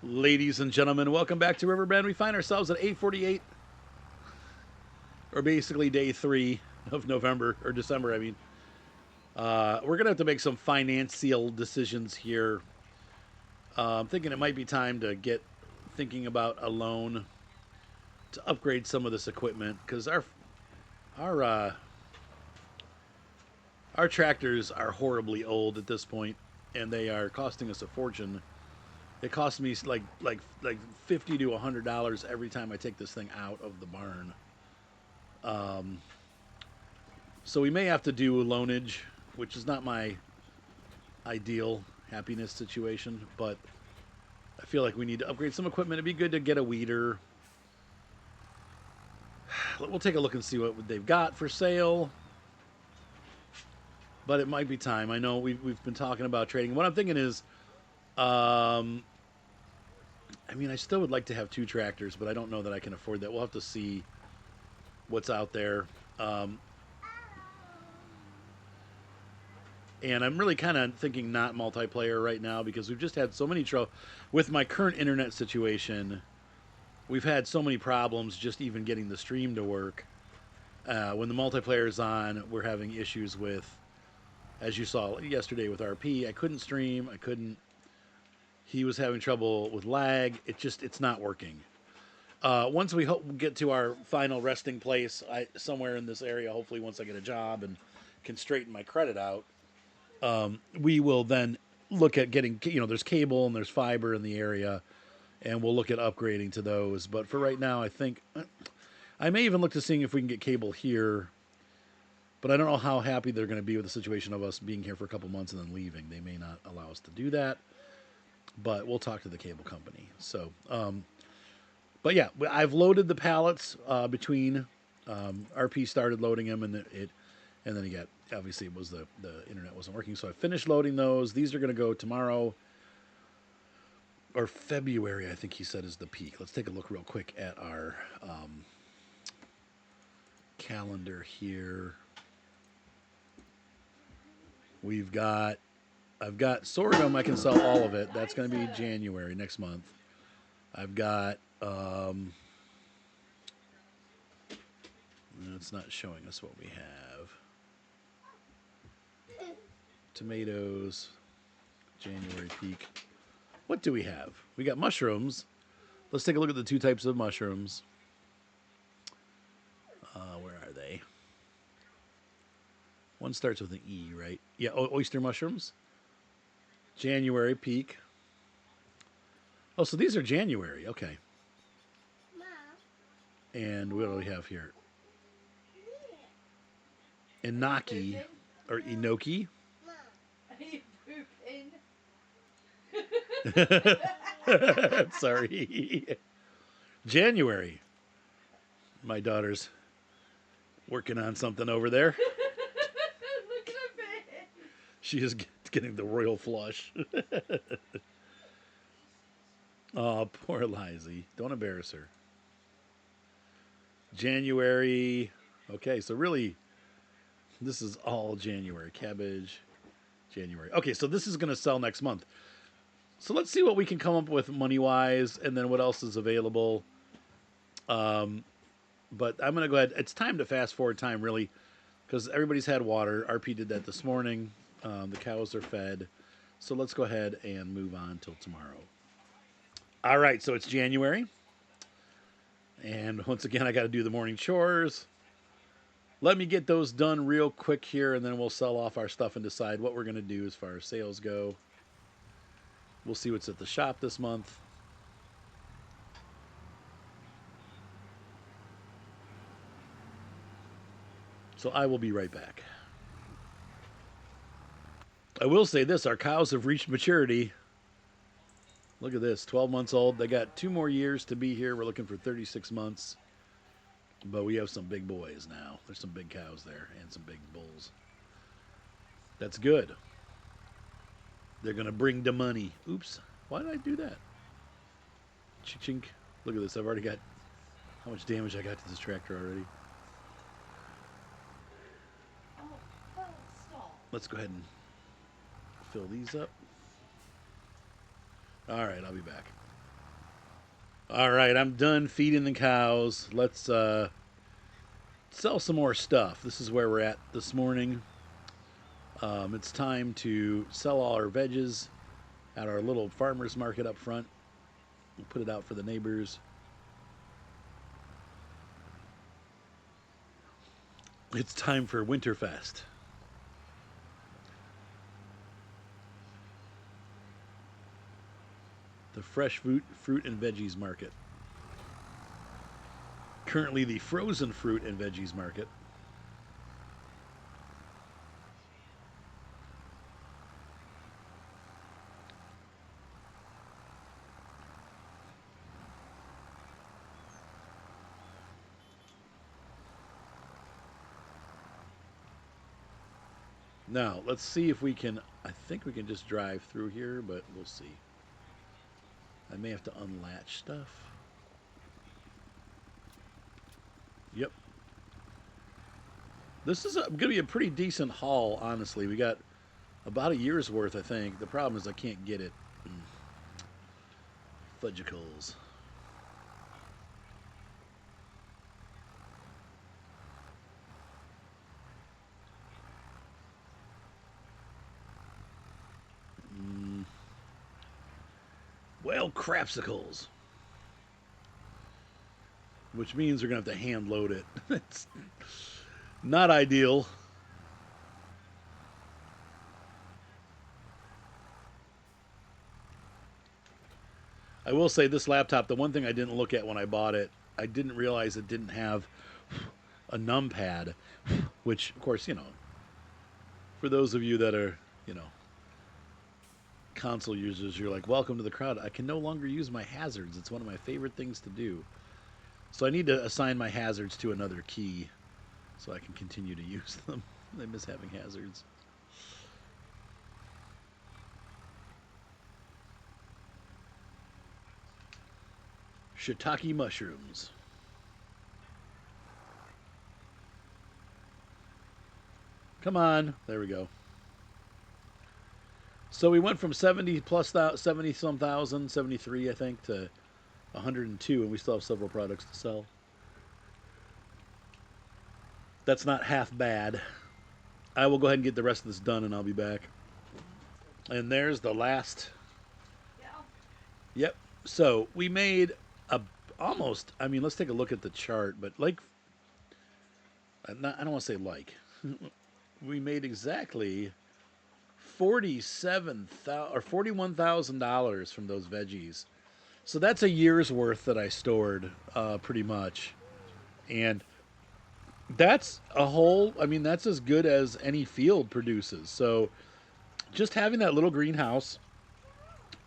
Ladies and gentlemen, welcome back to Riverbend. We find ourselves at 8:48, or basically day 3 of November, or December, I mean. We're going to have to make some financial decisions here. I'm thinking it might be time to get thinking about a loan to upgrade some of this equipment, because our uh, our tractors are horribly old at this point, and they are costing us a fortune. It costs me like $50 to $100 every time I take this thing out of the barn. Um, so we may have to do a loanage, which is not my ideal happiness situation, but I feel like we need to upgrade some equipment. It'd be good to get a weeder. We'll take a look and see what they've got for sale, but it might be time. I know we've been talking about trading. What I'm thinking is, um, I mean, I still would like to have two tractors, but I don't know that I can afford that. We'll have to see what's out there. Um, and I'm really kind of thinking not multiplayer right now because we've just had so many trouble with my current internet situation. We've had so many problems just even getting the stream to work. When the multiplayer is on, we're having issues with, as you saw yesterday with RP. I couldn't stream. I couldn't. He was having trouble with lag. It's not working. Once we get to our final resting place, somewhere in this area, hopefully once I get a job and can straighten my credit out, we will then look at getting, there's cable and there's fiber in the area, and we'll look at upgrading to those. But for right now, I think I may even look to seeing if we can get cable here. But I don't know how happy they're going to be with the situation of us being here for a couple months and then leaving. They may not allow us to do that, but we'll talk to the cable company. So, but yeah, I've loaded the pallets between. RP started loading them, and and then he got, obviously it was the internet wasn't working, so I finished loading those. These are going to go tomorrow or February, I think he said, is the peak. Let's take a look real quick at our calendar here. I've got sorghum. I can sell all of it. That's going to be January next month. I've got it's not showing us what we have. Tomatoes, January peak. What do we have? We got mushrooms. Let's take a look at the two types of mushrooms. Where are they? One starts with an E, right? Yeah, oyster mushrooms. January peak. Oh, so these are January. Okay. And what do we have here? Enoki or enoki. Are you pooping? Sorry. January. My daughter's working on something over there. Look at her face. She is getting the royal flush. Oh, poor Lizzie. Don't embarrass her. January. Okay, so really, this is all January. Cabbage, January. Okay, so this is going to sell next month. So let's see what we can come up with money wise, and then what else is available. But I'm going to go ahead. It's time to fast forward time, really, because everybody's had water. RP did that this morning. The cows are fed. So let's go ahead and move on till tomorrow. All right, so it's January. And once again, I got to do the morning chores. Let me get those done real quick here, and then we'll sell off our stuff and decide what we're going to do as far as sales go. We'll see what's at the shop this month. So I will be right back. I will say this, our cows have reached maturity. Look at this, 12 months old. They got 2 more years to be here. We're looking for 36 months. But we have some big boys now. There's some big cows there and some big bulls. That's good. They're going to bring the money. Oops. Why did I do that? Chink. Look at this. I've already got how much damage I got to this tractor already. Oh, stop. Let's go ahead and fill these up. All right, I'll be back. All right, I'm done feeding the cows. Let's sell some more stuff. This is where we're at this morning. It's time to sell all our veggies at our little farmers market up front. We'll put it out for the neighbors. It's time for Winterfest. The fresh fruit and veggies market. Currently, the frozen fruit and veggies market. Now, let's see if we can. I think we can just drive through here, but we'll see. I may have to unlatch stuff. Yep. This is going to be a pretty decent haul, honestly. We got about a year's worth, I think. The problem is I can't get it. Fudgicles. Mm, well, crapsicles. Which means we're going to have to hand load it. It's not ideal. I will say this laptop, the one thing I didn't look at when I bought it, I didn't realize it didn't have a numpad, which, of course, for those of you that are, you know, console users, you're like, welcome to the crowd. I can no longer use my hazards. It's one of my favorite things to do. So I need to assign my hazards to another key so I can continue to use them. I miss having hazards. Shiitake mushrooms. Come on. There we go. So we went from 70 plus 70 some thousand, 73 I think, to 102, and we still have several products to sell. That's not half bad. I will go ahead and get the rest of this done and I'll be back. And there's the last. Yeah. Yep. So we made a almost, I mean, let's take a look at the chart, but like, I don't want to say like, we made exactly 47,000 or $41,000 from those veggies. So that's a year's worth that I stored, pretty much. And that's a whole, I mean, that's as good as any field produces. So just having that little greenhouse,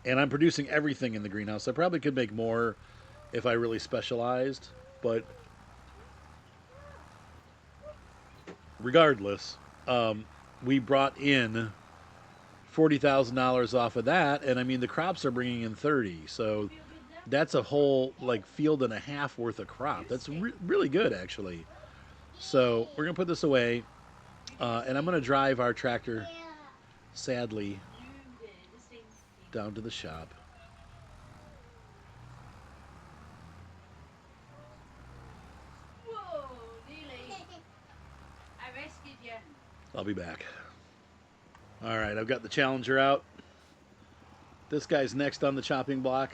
and I'm producing everything in the greenhouse. I probably could make more if I really specialized, but regardless, um, we brought in $40,000 off of that, and I mean the crops are bringing in 30, so Feel good now? that's a whole like field and a half worth of crop. That's really good actually. So we're gonna put this away, and I'm gonna drive our tractor, sadly, down to the shop. Whoa, nearly. I rescued you. I'll be back. All right, I've got the Challenger out. This guy's next on the chopping block.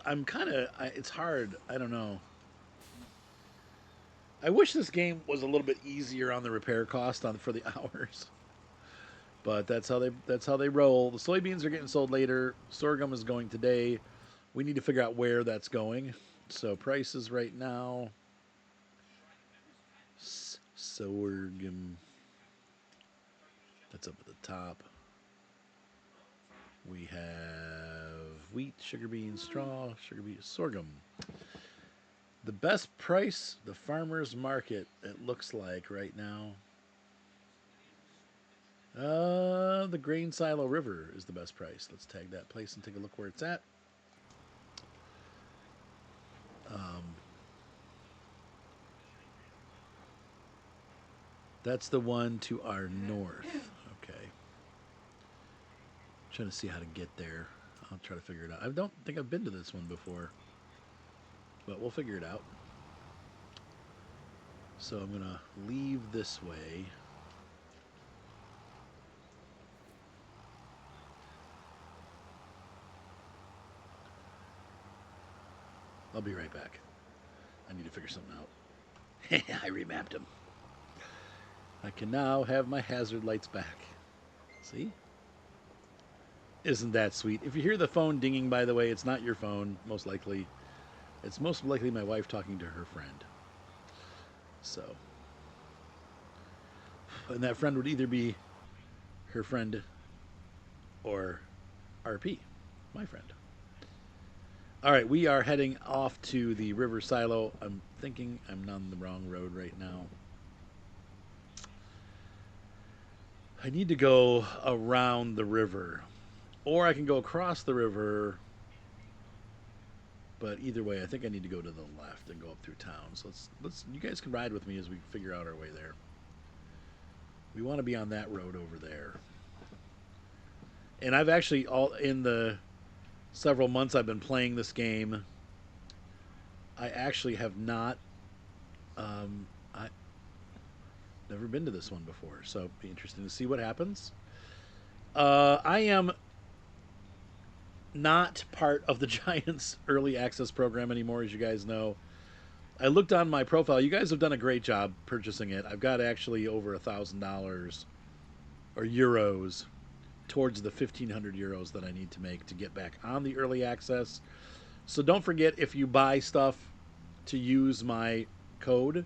I'm kind of it's hard. I don't know. I wish this game was a little bit easier on the repair cost on for the hours. But that's how they roll. The soybeans are getting sold later. Sorghum is going today. We need to figure out where that's going. So prices right now. Sorghum. That's up at the top. We have wheat, sugar beans, straw, sugar beans, sorghum. The best price, the farmer's market, it looks like right now. The Grain Silo River is the best price. Let's tag that place and take a look where it's at. Um, that's the one to our north. Okay. Trying to see how to get there. I'll try to figure it out. I don't think I've been to this one before, but we'll figure it out. So I'm going to leave this way. I'll be right back. I need to figure something out. I remapped them. I can now have my hazard lights back. See? Isn't that sweet? If you hear the phone dinging, by the way, it's not your phone, most likely. It's most likely my wife talking to her friend. So, and that friend would either be her friend or RP, my friend. All right, we are heading off to the river silo. I'm thinking I'm on the wrong road right now. I need to go around the river, or I can go across the river. But either way, I think I need to go to the left and go up through town. So let's you guys can ride with me as we figure out our way there. We want to be on that road over there. And I've actually all in the several months I've been playing this game, I actually have not I never been to this one before, so it'd be interesting to see what happens. I am not part of the Giants early access program anymore, as you guys know. I looked on my profile. You guys have done a great job purchasing it. I've got actually over $1,000 or euros towards the 1,500 euros that I need to make to get back on the early access. So don't forget, if you buy stuff, to use my code,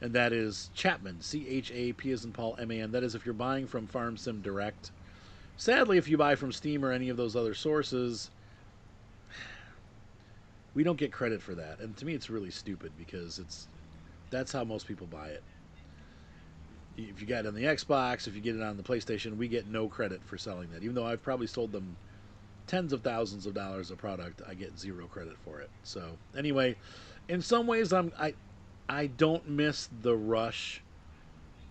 and that is Chapman, CHAP as in Paul, MAN. That is if you're buying from FarmSim Direct. Sadly, if you buy from Steam or any of those other sources, we don't get credit for that. And to me, it's really stupid because that's how most people buy it. If you get it on the Xbox, if you get it on the PlayStation, we get no credit for selling that. Even though I've probably sold them tens of thousands of dollars of product, I get zero credit for it. So anyway, in some ways, I don't miss the rush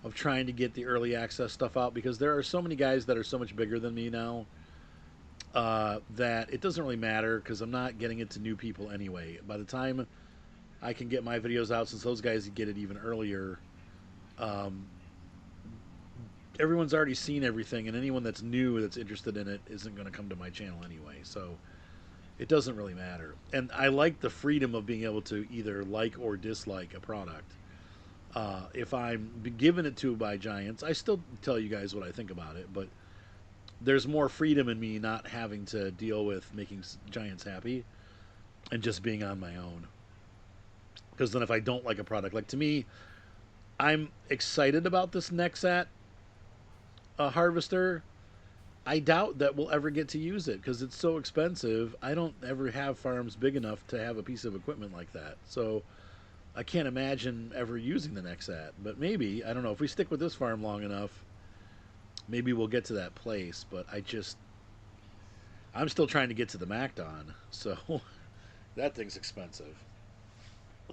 of trying to get the early access stuff out because there are so many guys that are so much bigger than me now that it doesn't really matter because I'm not getting it to new people anyway. By the time I can get my videos out, since those guys get it even earlier, um, everyone's already seen everything, and anyone that's new that's interested in it isn't going to come to my channel anyway. So it doesn't really matter. And I like the freedom of being able to either like or dislike a product. If I'm given it to by Giants, I still tell you guys what I think about it, but there's more freedom in me not having to deal with making Giants happy and just being on my own. Because then if I don't like a product, like to me, I'm excited about this Nexat harvester. I doubt that we'll ever get to use it because it's so expensive. I don't ever have farms big enough to have a piece of equipment like that. So I can't imagine ever using the Nexat. But maybe, I don't know, if we stick with this farm long enough, maybe we'll get to that place. But I'm still trying to get to the Macdon. So that thing's expensive.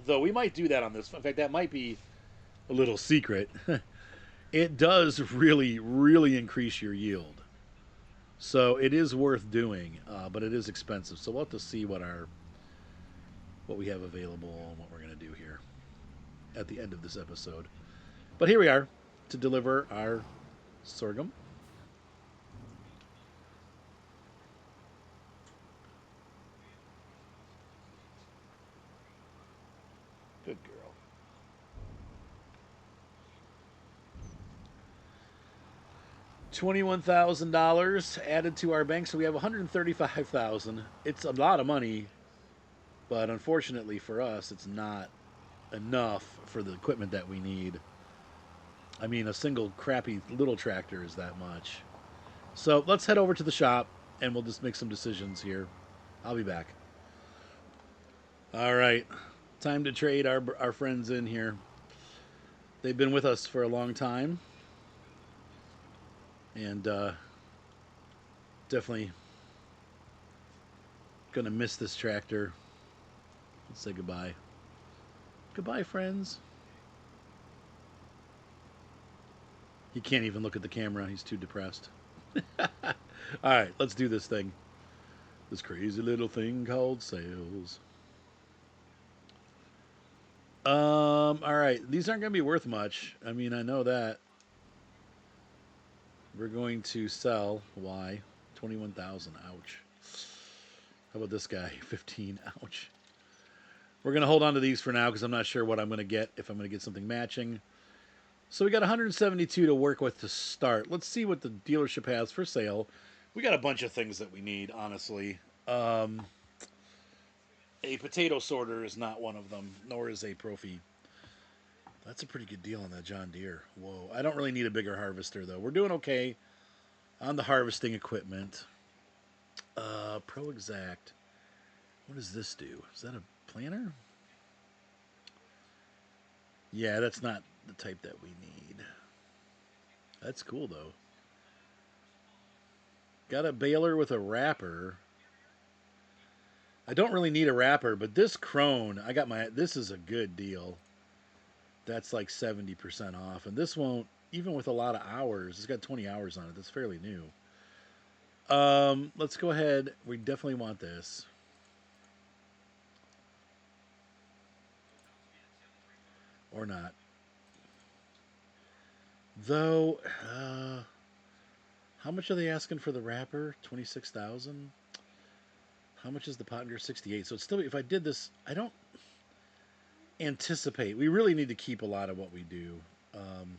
Though we might do that on this. In fact, that might be a little secret. It does really, really increase your yield. So it is worth doing, but it is expensive. So we'll have to see what we have available and what we're going to do here at the end of this episode. But here we are to deliver our sorghum. Good girl. $21,000 added to our bank, so we have 135,000. It's a lot of money, but unfortunately for us, it's not enough for the equipment that we need. I mean, a single crappy little tractor is that much. So let's head over to the shop and we'll just make some decisions here. I'll be back. All right, time to trade our friends in here. They've been with us for a long time, and definitely gonna miss this tractor. Let's say goodbye. Goodbye, friends. He can't even look at the camera. He's too depressed. All right, let's do this thing. This crazy little thing called sales. All right. These aren't going to be worth much. I mean, I know that. We're going to sell. Why? 21,000. Ouch. How about this guy? 15. Ouch. We're going to hold on to these for now because I'm not sure what I'm going to get, if I'm going to get something matching. So we got 172 to work with to start. Let's see what the dealership has for sale. We got a bunch of things that we need, honestly. Um, a potato sorter is not one of them, nor is a Profi. That's a pretty good deal on that John Deere. Whoa. I don't really need a bigger harvester, though. We're doing okay on the harvesting equipment. Pro Exact. What does this do? Is that a planter? Yeah, that's not the type that we need. That's cool, though. Got a baler with a wrapper. I don't really need a wrapper, but this crone, I got my. This is a good deal. That's like 70% off, and this won't. Even with a lot of hours, it's got 20 hours on it. That's fairly new. Let's go ahead. We definitely want this. Or not. Though, how much are they asking for the wrapper? 26,000. How much is the Pottinger? 68. So it's still. If I did this, I don't anticipate. We really need to keep a lot of what we do. Um,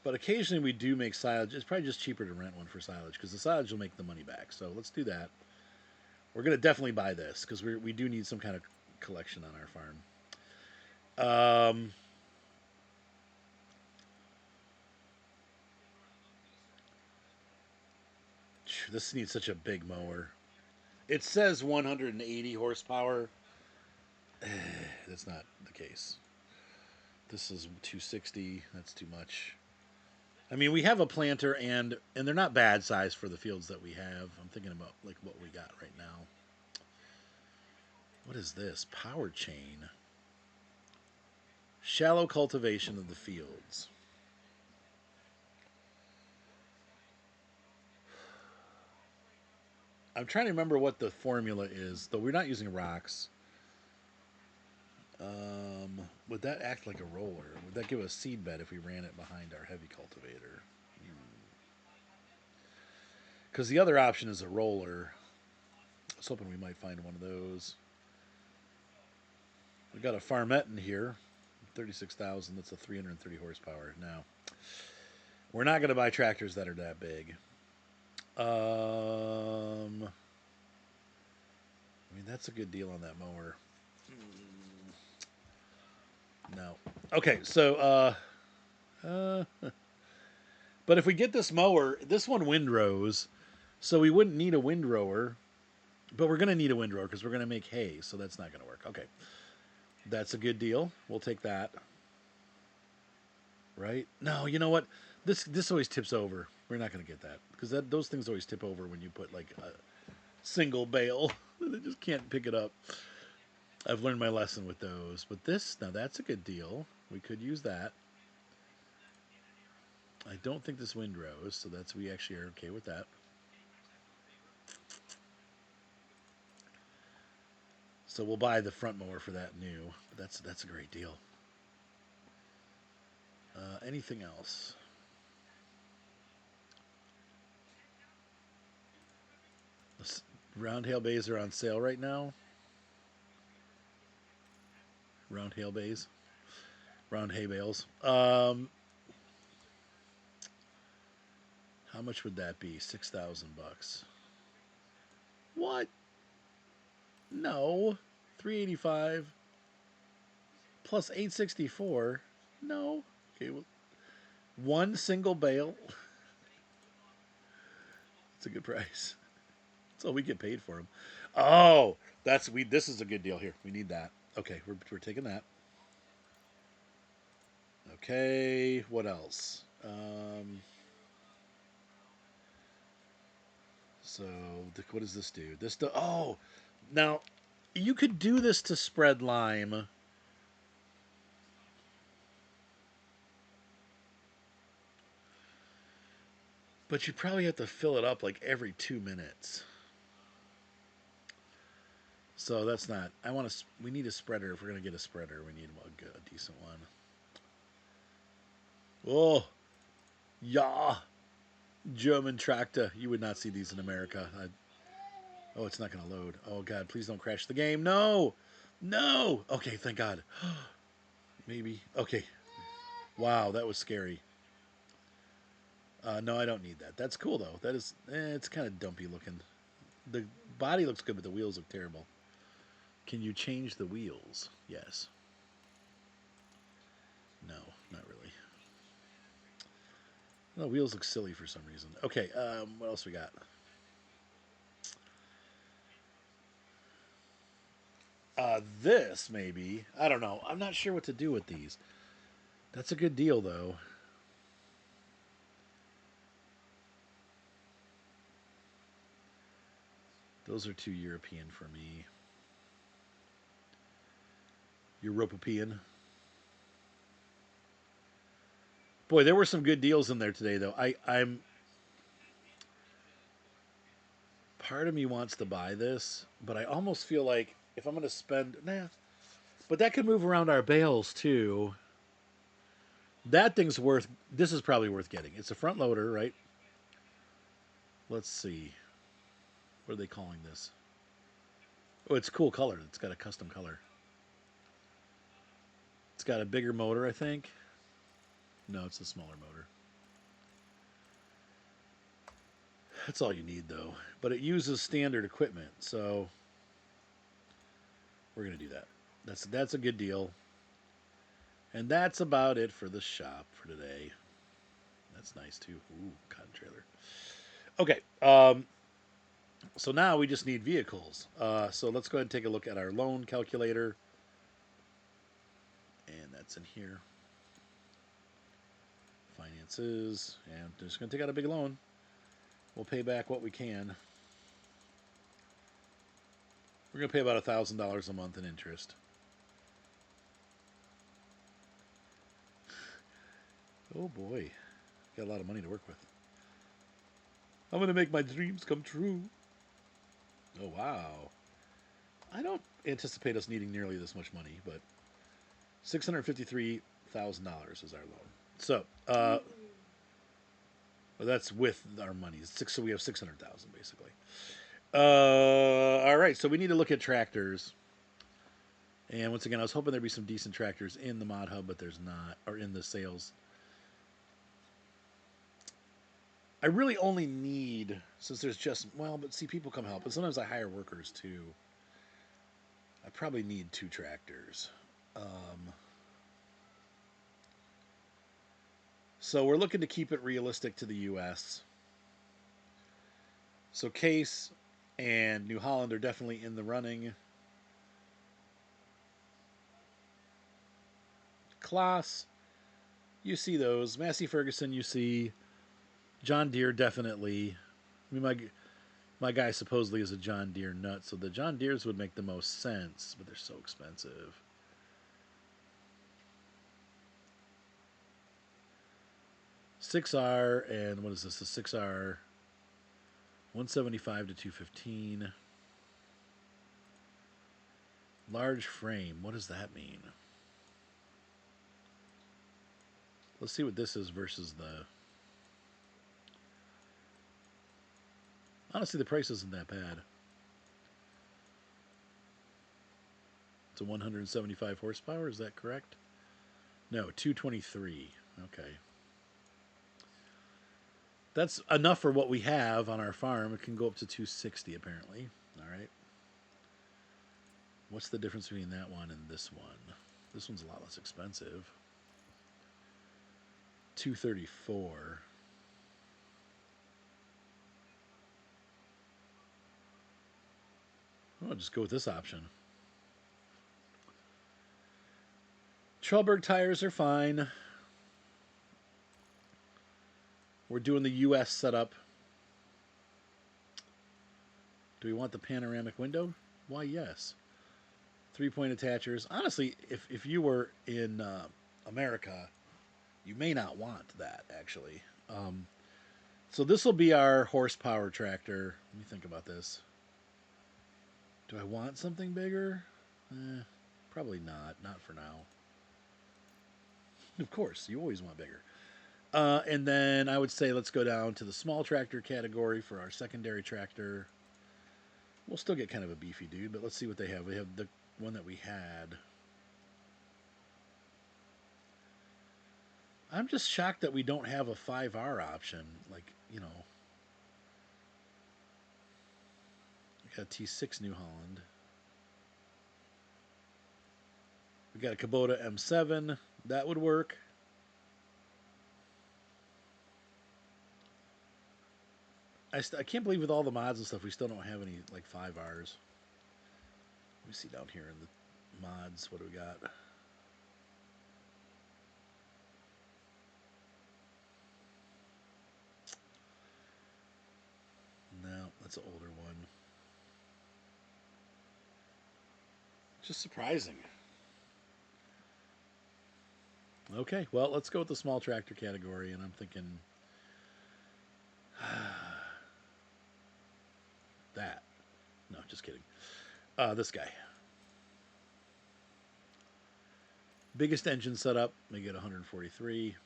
but occasionally we do make silage. It's probably just cheaper to rent one for silage because the silage will make the money back. So let's do that. We're gonna definitely buy this because we do need some kind of collection on our farm. Um, this needs such a big mower. It says 180 horsepower. That's not the case. This is 260. That's too much. I mean, we have a planter and they're not bad size for the fields that we have. I'm thinking about like what we got right now. What is this? Power chain. Shallow cultivation of the fields. I'm trying to remember what the formula is, though we're not using rocks. Would that act like a roller? Would that give us seed bed if we ran it behind our heavy cultivator? Because the other option is a roller. I was hoping we might find one of those. We got a farmette in here, 36,000. That's a 330 horsepower. Now we're not going to buy tractors that are that big. I mean that's a good deal on that mower. No. Okay, so but if we get this mower, this one windrows, so we wouldn't need a windrower, but we're gonna need a windrower because we're gonna make hay, so that's not gonna work. Okay, that's a good deal. We'll take that. Right? No, you know what? This always tips over. We're not gonna get that because those things always tip over when you put like a single bale. They just can't pick it up. I've learned my lesson with those. But this, now that's a good deal. We could use that. I don't think this windrows, so that's we actually are okay with that. So we'll buy the front mower for that new. But that's a great deal. Anything else? Round hail bays are on sale right now. Round hail bays, round hay bales. How much would that be? $6,000. What? No, 385 plus 864. No. Okay, well, one single bale. That's a good price. That's all we get paid for them. Oh, that's we. This is a good deal here. We need that. Okay, we're taking that. Okay, what else? So what does this do? Oh, now you could do this to spread lime, But you probably have to fill it up like every 2 minutes. So that's not. I want to. We need a spreader. If we're gonna get a spreader, we need a decent one. Oh, yeah, German tractor. You would not see these in America. Oh, it's not gonna load. Oh God, please don't crash the game. No, no. Okay, thank God. Maybe. Okay. Wow, that was scary. No, I don't need that. That's cool though. That is. It's kind of dumpy looking. The body looks good, but the wheels look terrible. Can you change the wheels? Yes. No, not really. The wheels look silly for some reason. Okay, what else we got? This maybe. I don't know. I'm not sure what to do with these. That's a good deal though. Those are too European for me. European. Boy, there were some good deals in there today though. I'm part of me wants to buy this, but I almost feel like if I'm going to spend but that could move around our bales too. That thing's worth. This is probably worth getting. It's a front loader, right? Let's see. What are they calling this? Oh, it's a cool color. It's got a custom color. It's got a bigger motor, I think. No, it's a smaller motor. That's all you need, though. But it uses standard equipment, so we're gonna do that. That's a good deal. And that's about it for the shop for today. That's nice too. Ooh, cotton trailer. Okay. So now we just need vehicles. So let's go ahead and take a look at our loan calculator, and that's in here. Finances, and just gonna take out a big loan. We'll pay back what we can. We're gonna pay about $1,000 a month in interest. Oh boy, got a lot of money to work with. I'm gonna make my dreams come true. Oh wow. I don't anticipate us needing nearly this much money, but $653,000 is our loan. So, well, that's with our money. So we have 600,000 basically. All right. So we need to look at tractors. And once again, I was hoping there'd be some decent tractors in the mod hub, but there's not, or in the sales. I really only need, since there's just, well, but see, people come help, and sometimes I hire workers too. I probably need 2 tractors. So we're looking to keep it realistic to the U.S. So Case and New Holland are definitely in the running. Klaas, you see those. Massey Ferguson, you see. John Deere, definitely. I mean, my guy supposedly is a John Deere nut, so the John Deeres would make the most sense, but they're so expensive. 6R and what is this? The 6R 175 to 215. Large frame. What does that mean? Let's see what this is versus the. Honestly, the price isn't that bad. It's a 175 horsepower. Is that correct? No, 223. Okay. That's enough for what we have on our farm. It can go up to 260 apparently. All right. What's the difference between that one and this one? This one's a lot less expensive. 234. I'll just go with this option. Trelleborg tires are fine. We're doing the US setup. Do we want the panoramic window? Why, yes. 3-point attachers. Honestly, if you were in America, you may not want that, actually. So this will be our horsepower tractor. Let me think about this. Do I want something bigger? Probably not. Not for now. Of course, you always want bigger. And then I would say let's go down to the small tractor category for our secondary tractor. We'll still get kind of a beefy dude, but let's see what they have. We have the one that we had. I'm just shocked that we don't have a 5R option. Like, we got a T6 New Holland. We got a Kubota M7. That would work. I can't believe with all the mods and stuff, we still don't have any, like, 5Rs. Let me see down here in the mods. What do we got? No, that's an older one. Just surprising. Okay, well, let's go with the small tractor category, and I'm thinking that. No, just kidding. This guy. Biggest engine setup, we get 143.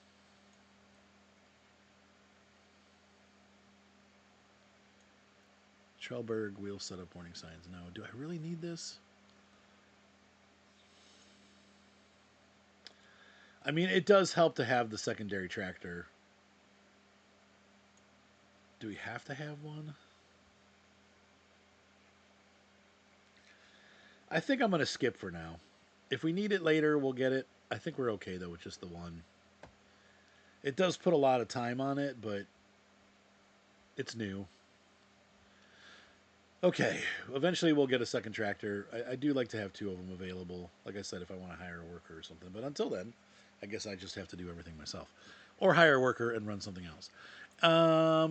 Trelberg wheel setup warning signs. No, do I really need this? I mean, it does help to have the secondary tractor. Do we have to have one? I think I'm going to skip for now. If we need it later, we'll get it. I think we're okay, though, with just the one. It does put a lot of time on it, but it's new. Okay, eventually we'll get a second tractor. I do like to have two of them available. Like I said, if I want to hire a worker or something. But until then, I guess I just have to do everything myself. Or hire a worker and run something else.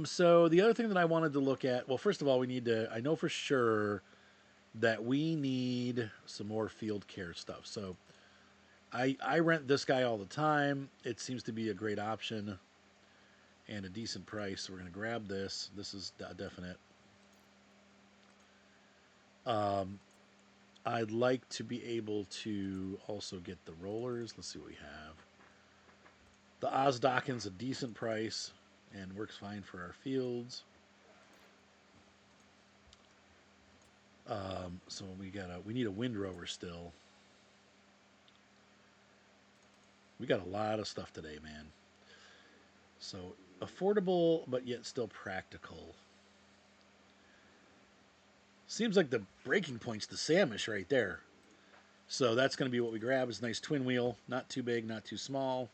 So the other thing that I wanted to look at, well, first of all, we need to, I know for sure that we need some more field care stuff. So I rent this guy all the time. It seems to be a great option and a decent price. So we're going to grab this. This is a definite. I'd like to be able to also get the rollers. Let's see what we have. The Ozdocken's a decent price and works fine for our fields. So we need a windrower still. We got a lot of stuff today, man. So affordable, but yet still practical. Seems like the breaking point's the Samish right there. So that's going to be what we grab. It's a nice twin wheel. Not too big, not too small.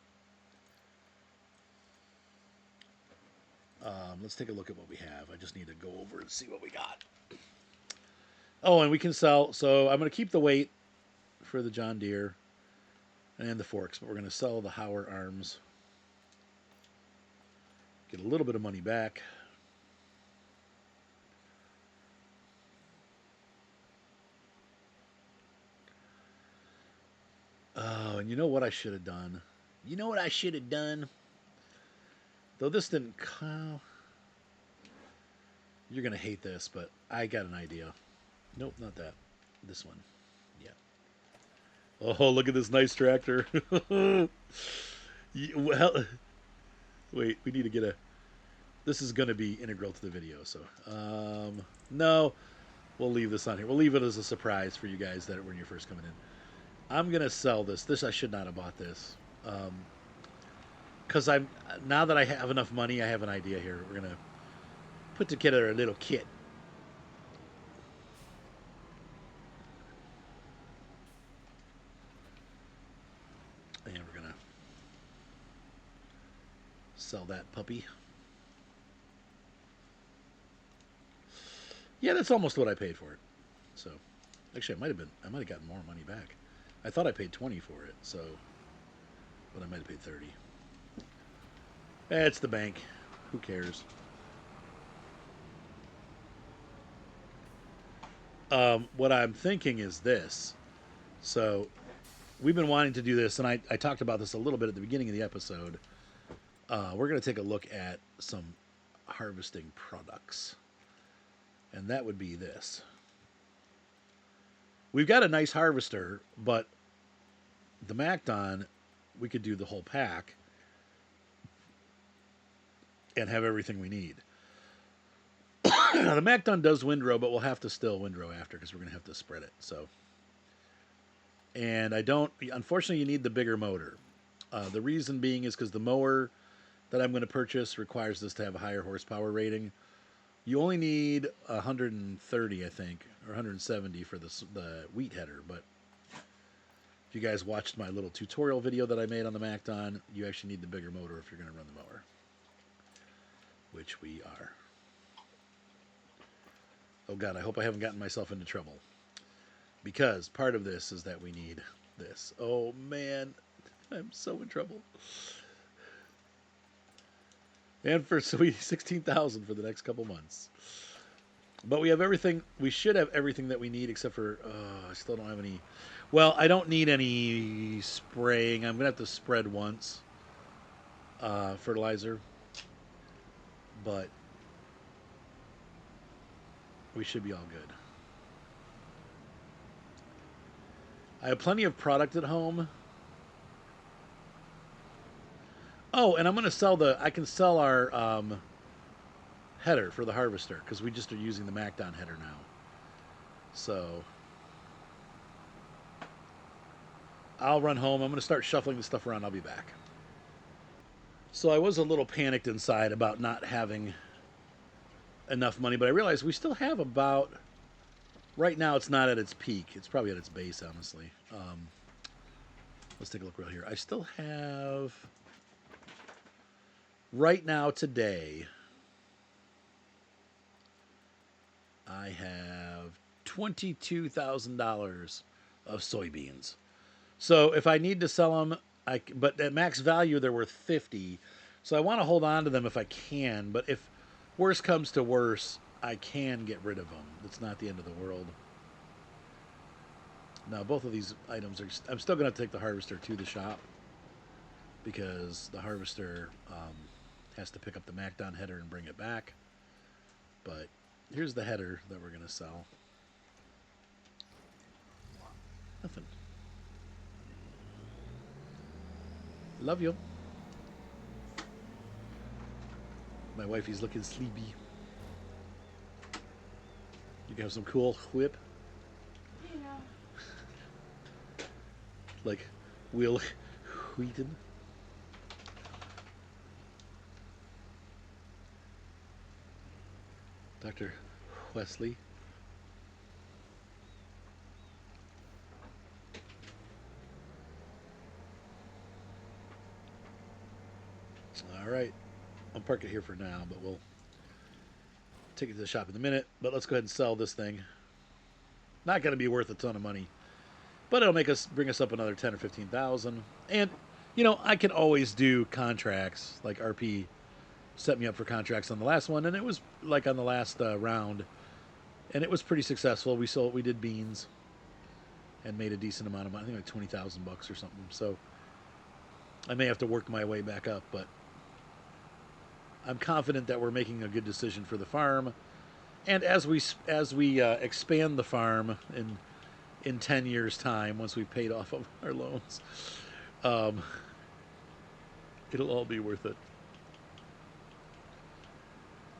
Let's take a look at what we have. I just need to go over and see what we got. Oh, and we can sell. So I'm going to keep the weight for the John Deere and the forks, but we're going to sell the Hauer arms. Get a little bit of money back. Oh, and you know what I should have done? You know what I should have done? Though this didn't. You're going to hate this, but I got an idea. Nope, not that. This one. Yeah. Oh, look at this nice tractor. Well, wait, we need to get a. This is going to be integral to the video, so. No, we'll leave this on here. We'll leave it as a surprise for you guys that when you're first coming in. I'm going to sell this. I should not have bought this. Because now that I have enough money, I have an idea here. We're going to put together a little kit. And we're going to sell that puppy. Yeah, that's almost what I paid for it. So, actually, I might have gotten more money back. I thought I paid 20 for it, so, but I might have paid 30. It's the bank. Who cares? What I'm thinking is this. So, we've been wanting to do this, and I talked about this a little bit at the beginning of the episode. We're going to take a look at some harvesting products. And that would be this. We've got a nice harvester, but the Macdon, we could do the whole pack and have everything we need. Now, the Macdon does windrow, but we'll have to still windrow after because we're going to have to spread it. So, and I don't. Unfortunately, you need the bigger motor. The reason being is because the mower that I'm going to purchase requires this to have a higher horsepower rating. You only need 130, I think, or 170 for the wheat header. But if you guys watched my little tutorial video that I made on the Macdon, you actually need the bigger motor if you're going to run the mower, which we are. Oh God, I hope I haven't gotten myself into trouble. Because part of this is that we need this. Oh man, I'm so in trouble. And for sweet 16,000 for the next couple months. But we have everything. We should have everything that we need except for I still don't have any. Well, I don't need any spraying. I'm gonna have to spread once fertilizer, but we should be all good. I have plenty of product at home. Oh, and I'm gonna sell the. I can sell our header for the harvester because we just are using the Macdon header now. So I'll run home. I'm going to start shuffling the stuff around. I'll be back. So I was a little panicked inside about not having enough money, but I realized we still have about. Right now, it's not at its peak. It's probably at its base, honestly. Let's take a look real here. I still have. Right now, today, I have $22,000 of soybeans. So if I need to sell them, but at max value they're worth 50. So I want to hold on to them if I can. But if worse comes to worse, I can get rid of them. It's not the end of the world. Now both of these items are. I'm still going to take the harvester to the shop because the harvester has to pick up the Macdon header and bring it back. But here's the header that we're going to sell. Nothing. Love you. My wifey's looking sleepy. You can have some cool whip. You know. Like Will Wheaton. Dr. Wesley. All right. I'll park it here for now, but we'll take it to the shop in a minute. But let's go ahead and sell this thing. Not going to be worth a ton of money, but it'll bring us up another 10 or 15,000. And you know, I can always do contracts. Like RP set me up for contracts on the last one, and it was like on the last round, and it was pretty successful. We did beans and made a decent amount of money. I think like $20,000 or something. So I may have to work my way back up, but I'm confident that we're making a good decision for the farm. And as we expand the farm in 10 years' time, once we've paid off of our loans, it'll all be worth it.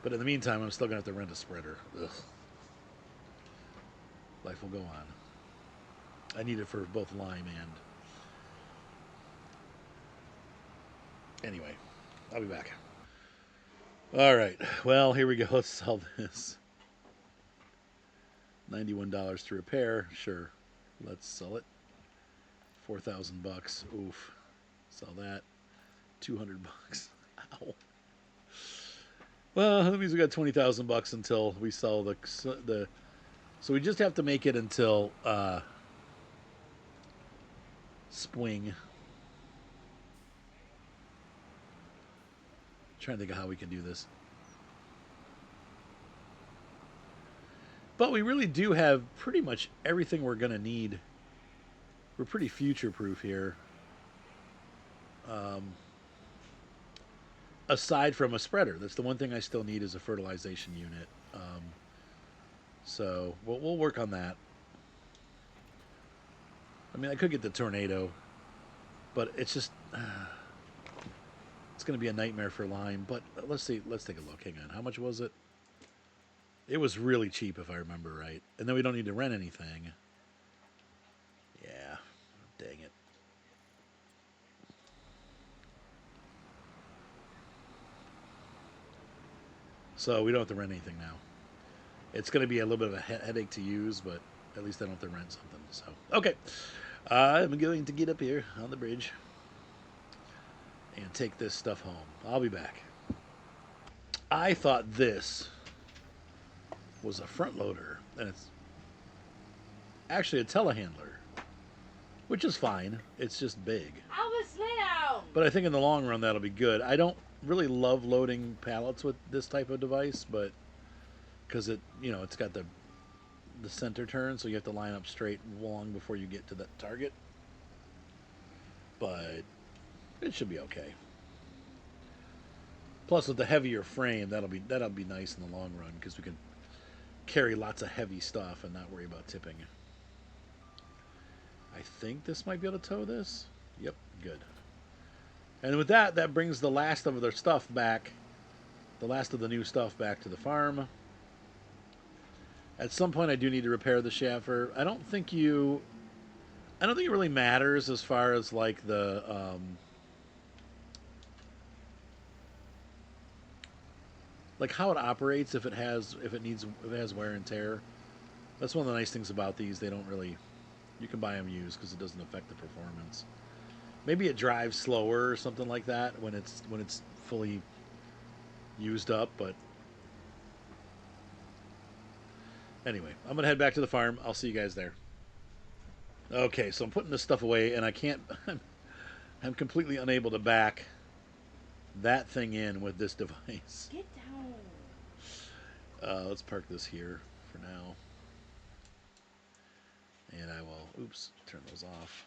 But in the meantime, I'm still going to have to rent a spreader. Ugh. Life will go on. I need it for both lime and... Anyway, I'll be back. All right. Well, here we go. Let's sell this. $91 to repair. Sure. Let's sell it. $4,000. Oof. Sell that. $200. Ow. Well, that means we got $20,000 until we sell the. So we just have to make it until spring. Trying to think of how we can do this. But we really do have pretty much everything we're going to need. We're pretty future-proof here. aside from a spreader. That's the one thing I still need is a fertilization unit. So we'll work on that. I mean, I could get the tornado, but it's just it's going to be a nightmare for lime. But let's see. Let's take a look. Hang on. How much was it? It was really cheap, if I remember right. And then we don't need to rent anything. Yeah. Dang it. So we don't have to rent anything now. It's going to be a little bit of a headache to use, but at least I don't have to rent something. So, okay. I'm going to get up here on the bridge and take this stuff home. I'll be back. I thought this was a front loader, and it's actually a telehandler, which is fine. It's just big. Albus, lay down! But I think in the long run that'll be good. I don't really love loading pallets with this type of device, but because it's got the center turn, so you have to line up straight long before you get to that target. But it should be okay. Plus, with the heavier frame, that'll be nice in the long run because we can carry lots of heavy stuff and not worry about tipping. I think this might be able to tow this. Yep, good. And with that, that brings the last of their stuff back, the last of the new stuff back to the farm. At some point, I do need to repair the shaffer. I don't think it really matters as far as like like how it operates if it has wear and tear. That's one of the nice things about these. They don't really, you can buy them used because it doesn't affect the performance. Maybe it drives slower or something like that when it's fully used up. But anyway, I'm gonna head back to the farm. I'll see you guys there. Okay, so I'm putting this stuff away, and I can't. I'm completely unable to back that thing in with this device. Get down. Let's park this here for now, and I will. Oops, turn those off.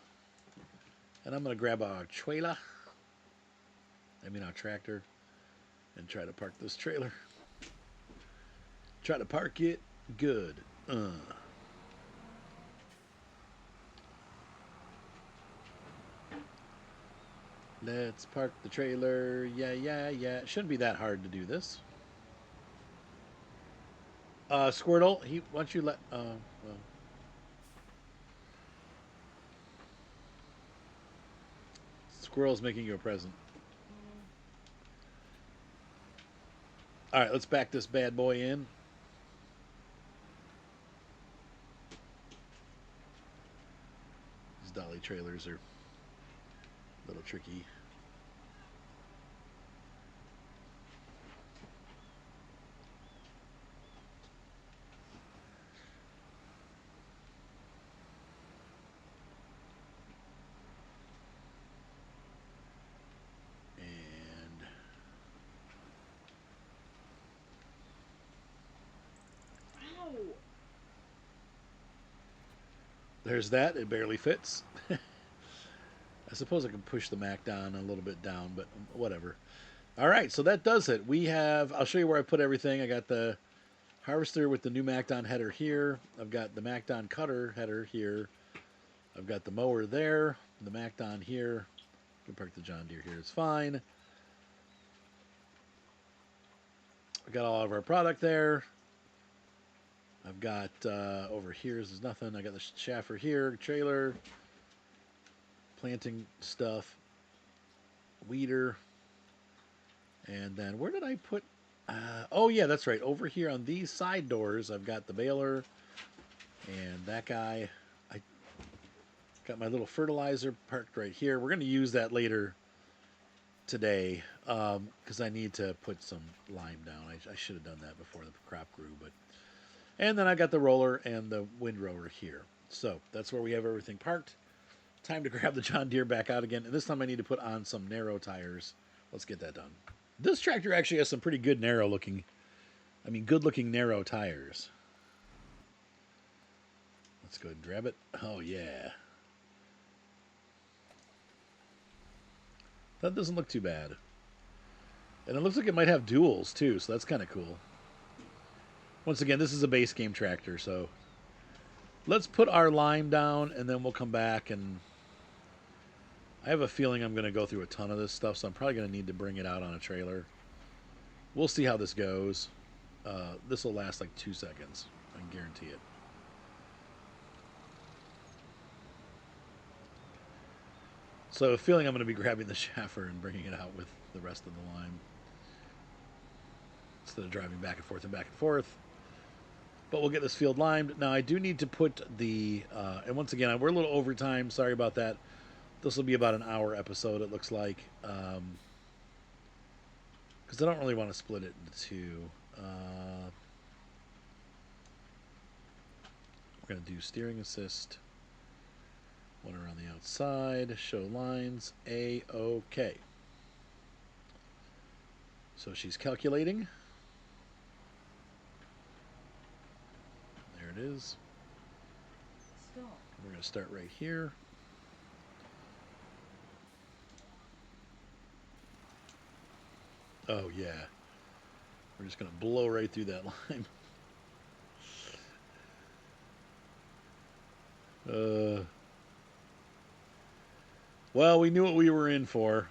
And I'm gonna grab our trailer. I mean our tractor, and try to park this trailer. Try to park it good. Let's park the trailer. Yeah. It shouldn't be that hard to do this. Squirtle, why don't you let? Well, Squirrel's making you a present. All right, let's back this bad boy in. These dolly trailers are a little tricky. And Ow. there's that. It barely fits. I suppose I can push the Mac down a little bit down, but whatever. All right, so that does it. I'll show you where I put everything. I got the harvester with the new MacDon header here. I've got the MacDon cutter header here. I've got the mower there, the MacDon here. I can park the John Deere here. It's fine. We got all of our product there. I've got over here is nothing. I got the shaffer here, trailer, planting stuff, weeder, and then where did I put? Oh yeah, that's right. Over here on these side doors, I've got the baler and that guy. I got my little fertilizer parked right here. We're going to use that later today because I need to put some lime down. I should have done that before the crop grew, but. And then I got the roller and the windrower here. So that's where we have everything parked. Time to grab the John Deere back out again. And this time I need to put on some narrow tires. Let's get that done. This tractor actually has some pretty good good looking narrow tires. Let's go ahead and grab it. Oh yeah. That doesn't look too bad. And it looks like it might have duals too, so that's kind of cool. Once again, this is a base game tractor, so let's put our lime down and then we'll come back. And I have a feeling I'm going to go through a ton of this stuff, so I'm probably going to need to bring it out on a trailer. We'll see how this goes. This will last like 2 seconds. I can guarantee it. So a feeling I'm going to be grabbing the shaffer and bringing it out with the rest of the lime. Instead of driving back and forth and back and forth. But we'll get this field limed. Now I do need to put the, and once again, we're a little over time. Sorry about that. This will be about an hour episode, it looks like. Because I don't really want to split it into two. We're going to do steering assist. One around the outside. Show lines. A-OK. So she's calculating. There it is. Stop. We're going to start right here. Oh, yeah. We're just going to blow right through that line. Well, we knew what we were in for.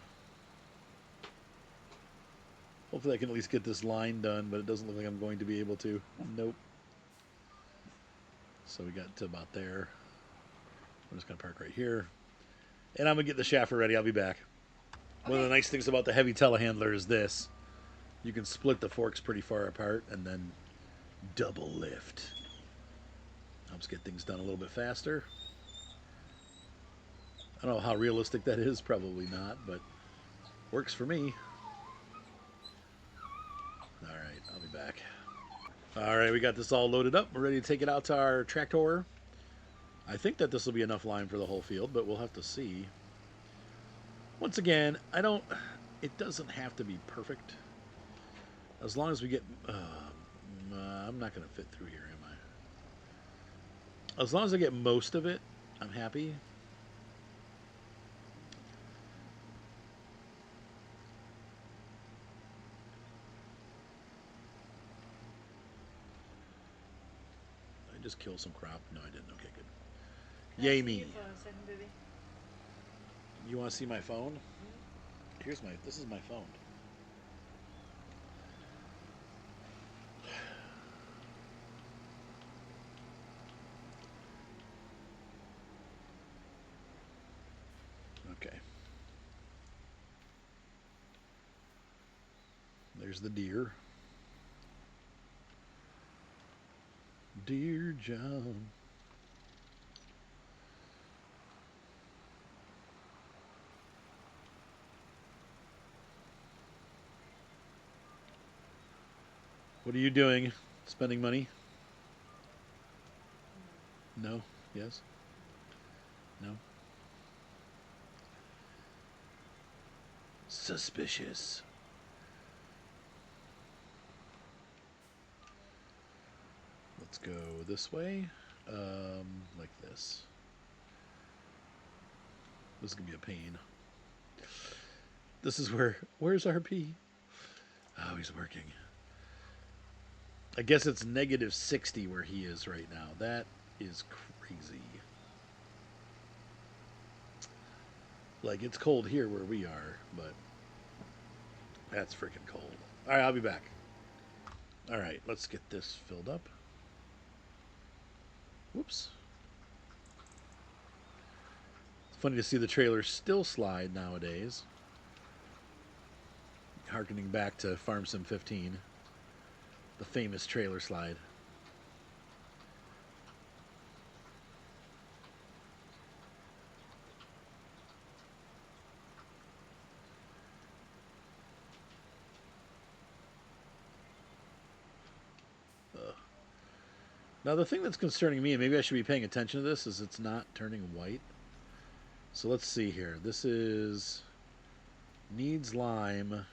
Hopefully I can at least get this line done, but it doesn't look like I'm going to be able to. Nope. So we got to about there. I'm just going to park right here. And I'm going to get the shaffer ready. I'll be back. Okay. One of the nice things about the heavy telehandler is this. You can split the forks pretty far apart and then double lift. Helps get things done a little bit faster. I don't know how realistic that is. Probably not, but works for me. All right, I'll be back. All right, we got this all loaded up. We're ready to take it out to our tractor. I think that this will be enough lime for the whole field, but we'll have to see. Once again, it doesn't have to be perfect. As long as we get, I'm not going to fit through here, am I? As long as I get most of it, I'm happy. I just killed some crop. No, I didn't. Okay, good. Yay me. You want to see my phone? This is my phone. Okay. There's the deer. Dear John. What are you doing? Spending money? No? Yes? No? Suspicious. Let's go this way. Like this. This is going to be a pain. This is where's RP? Oh, he's working. I guess it's negative 60 where he is right now. That is crazy. Like, it's cold here where we are, but that's freaking cold. All right, I'll be back. All right, let's get this filled up. Whoops. It's funny to see the trailers still slide nowadays. Harkening back to Farm Sim 15. The famous trailer slide. Now the thing that's concerning me, and maybe I should be paying attention to this, is it's not turning white. So let's see here. This is needs lime.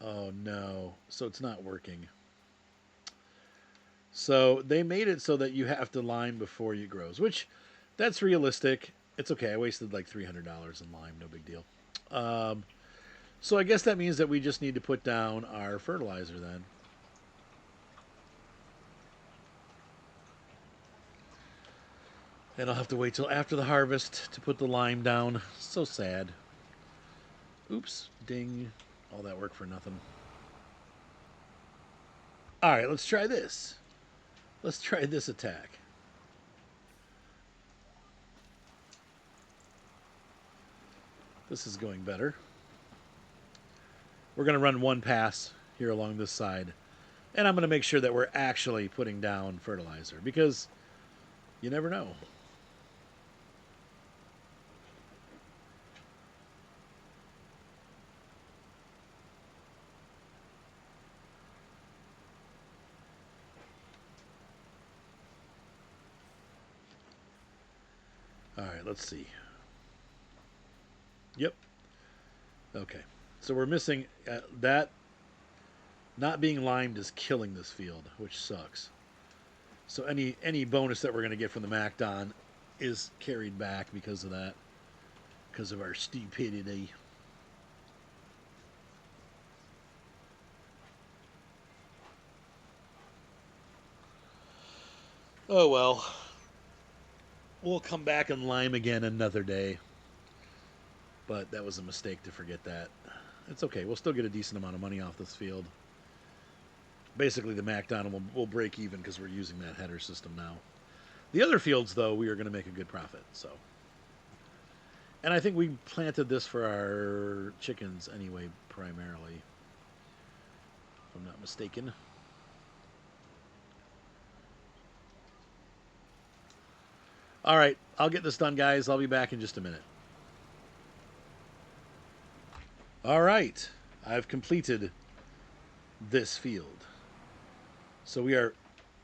Oh no. So it's not working. So they made it so that you have to lime before it grows, which that's realistic. It's okay. I wasted like $300 in lime. No big deal. So I guess that means that we just need to put down our fertilizer then. And I'll have to wait till after the harvest to put the lime down. So sad. Oops, ding. All that work for nothing. All right, let's try this. Let's try this attack. This is going better. We're going to run one pass here along this side. And I'm going to make sure that we're actually putting down fertilizer because you never know. All right, let's see. Yep. Okay. So we're missing that. Not being limed is killing this field, which sucks. So any bonus that we're going to get from the MacDon is carried back because of that, because of our stupidity. Oh well. We'll come back and lime again another day. But that was a mistake to forget that. It's okay. We'll still get a decent amount of money off this field. Basically, the MacDon will break even because we're using that header system now. The other fields, though, we are going to make a good profit. So, and I think we planted this for our chickens anyway, primarily, if I'm not mistaken. All right, I'll get this done, guys. I'll be back in just a minute. All right, I've completed this field. So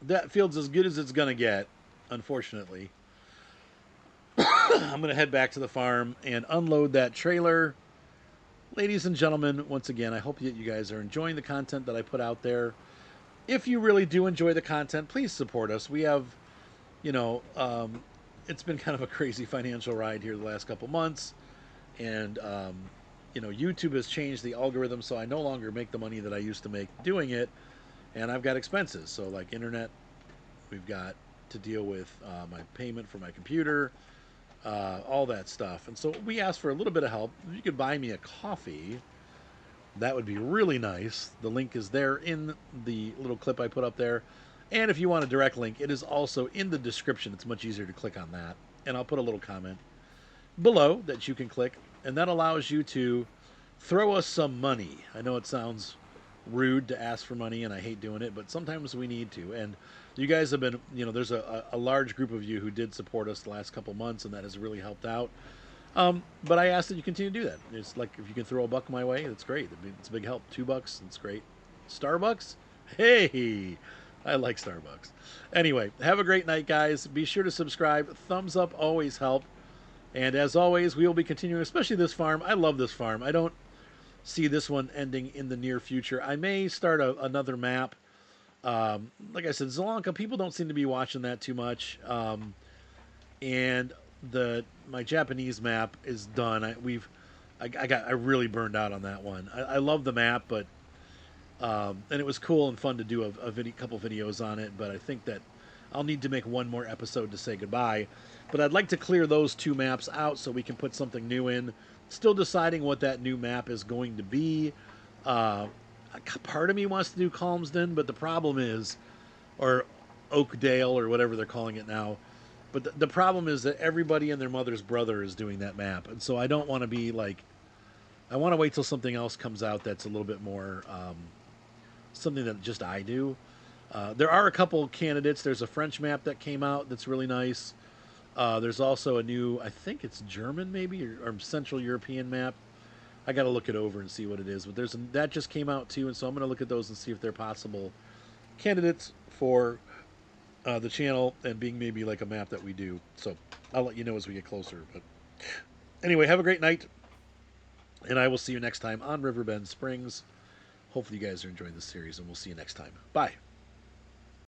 that field's as good as it's going to get, unfortunately. I'm going to head back to the farm and unload that trailer. Ladies and gentlemen, once again, I hope that you guys are enjoying the content that I put out there. If you really do enjoy the content, please support us. We have, you know, it's been kind of a crazy financial ride here the last couple months. And, YouTube has changed the algorithm, so I no longer make the money that I used to make doing it. And I've got expenses. So, like internet, we've got to deal with my payment for my computer, all that stuff. And so we asked for a little bit of help. If you could buy me a coffee, that would be really nice. The link is there in the little clip I put up there. And if you want a direct link, it is also in the description. It's much easier to click on that. And I'll put a little comment below that you can click. And that allows you to throw us some money. I know it sounds rude to ask for money, and I hate doing it, but sometimes we need to. And you guys have been, there's a large group of you who did support us the last couple months, and that has really helped out. But I ask that you continue to do that. It's like if you can throw a buck my way, that's great. It's a big help. $2, it's great. Starbucks? Hey, I like Starbucks. Anyway, have a great night, guys. Be sure to subscribe. Thumbs up always help. And as always, we will be continuing, especially this farm. I love this farm. I don't see this one ending in the near future. I may start another map. Like I said, Sri Lanka, people don't seem to be watching that too much. And my Japanese map is done. I really burned out on that one. I love the map, but and it was cool and fun to do a couple videos on it. But I think that I'll need to make one more episode to say goodbye. But I'd like to clear those two maps out so we can put something new in. Still deciding what that new map is going to be. Part of me wants to do Calmsden, but the problem is, or Oakdale, or whatever they're calling it now. But the problem is that everybody and their mother's brother is doing that map. And so I don't want to be like, I want to wait till something else comes out that's a little bit more, something that just I do. There are a couple candidates. There's a French map that came out that's really nice. There's also a new, I think it's German maybe, or Central European map. I got to look it over and see what it is. But that just came out too, and so I'm going to look at those and see if they're possible candidates for the channel and being maybe like a map that we do. So I'll let you know as we get closer. But anyway, have a great night, and I will see you next time on Riverbend Springs. Hopefully you guys are enjoying this series, and we'll see you next time. Bye.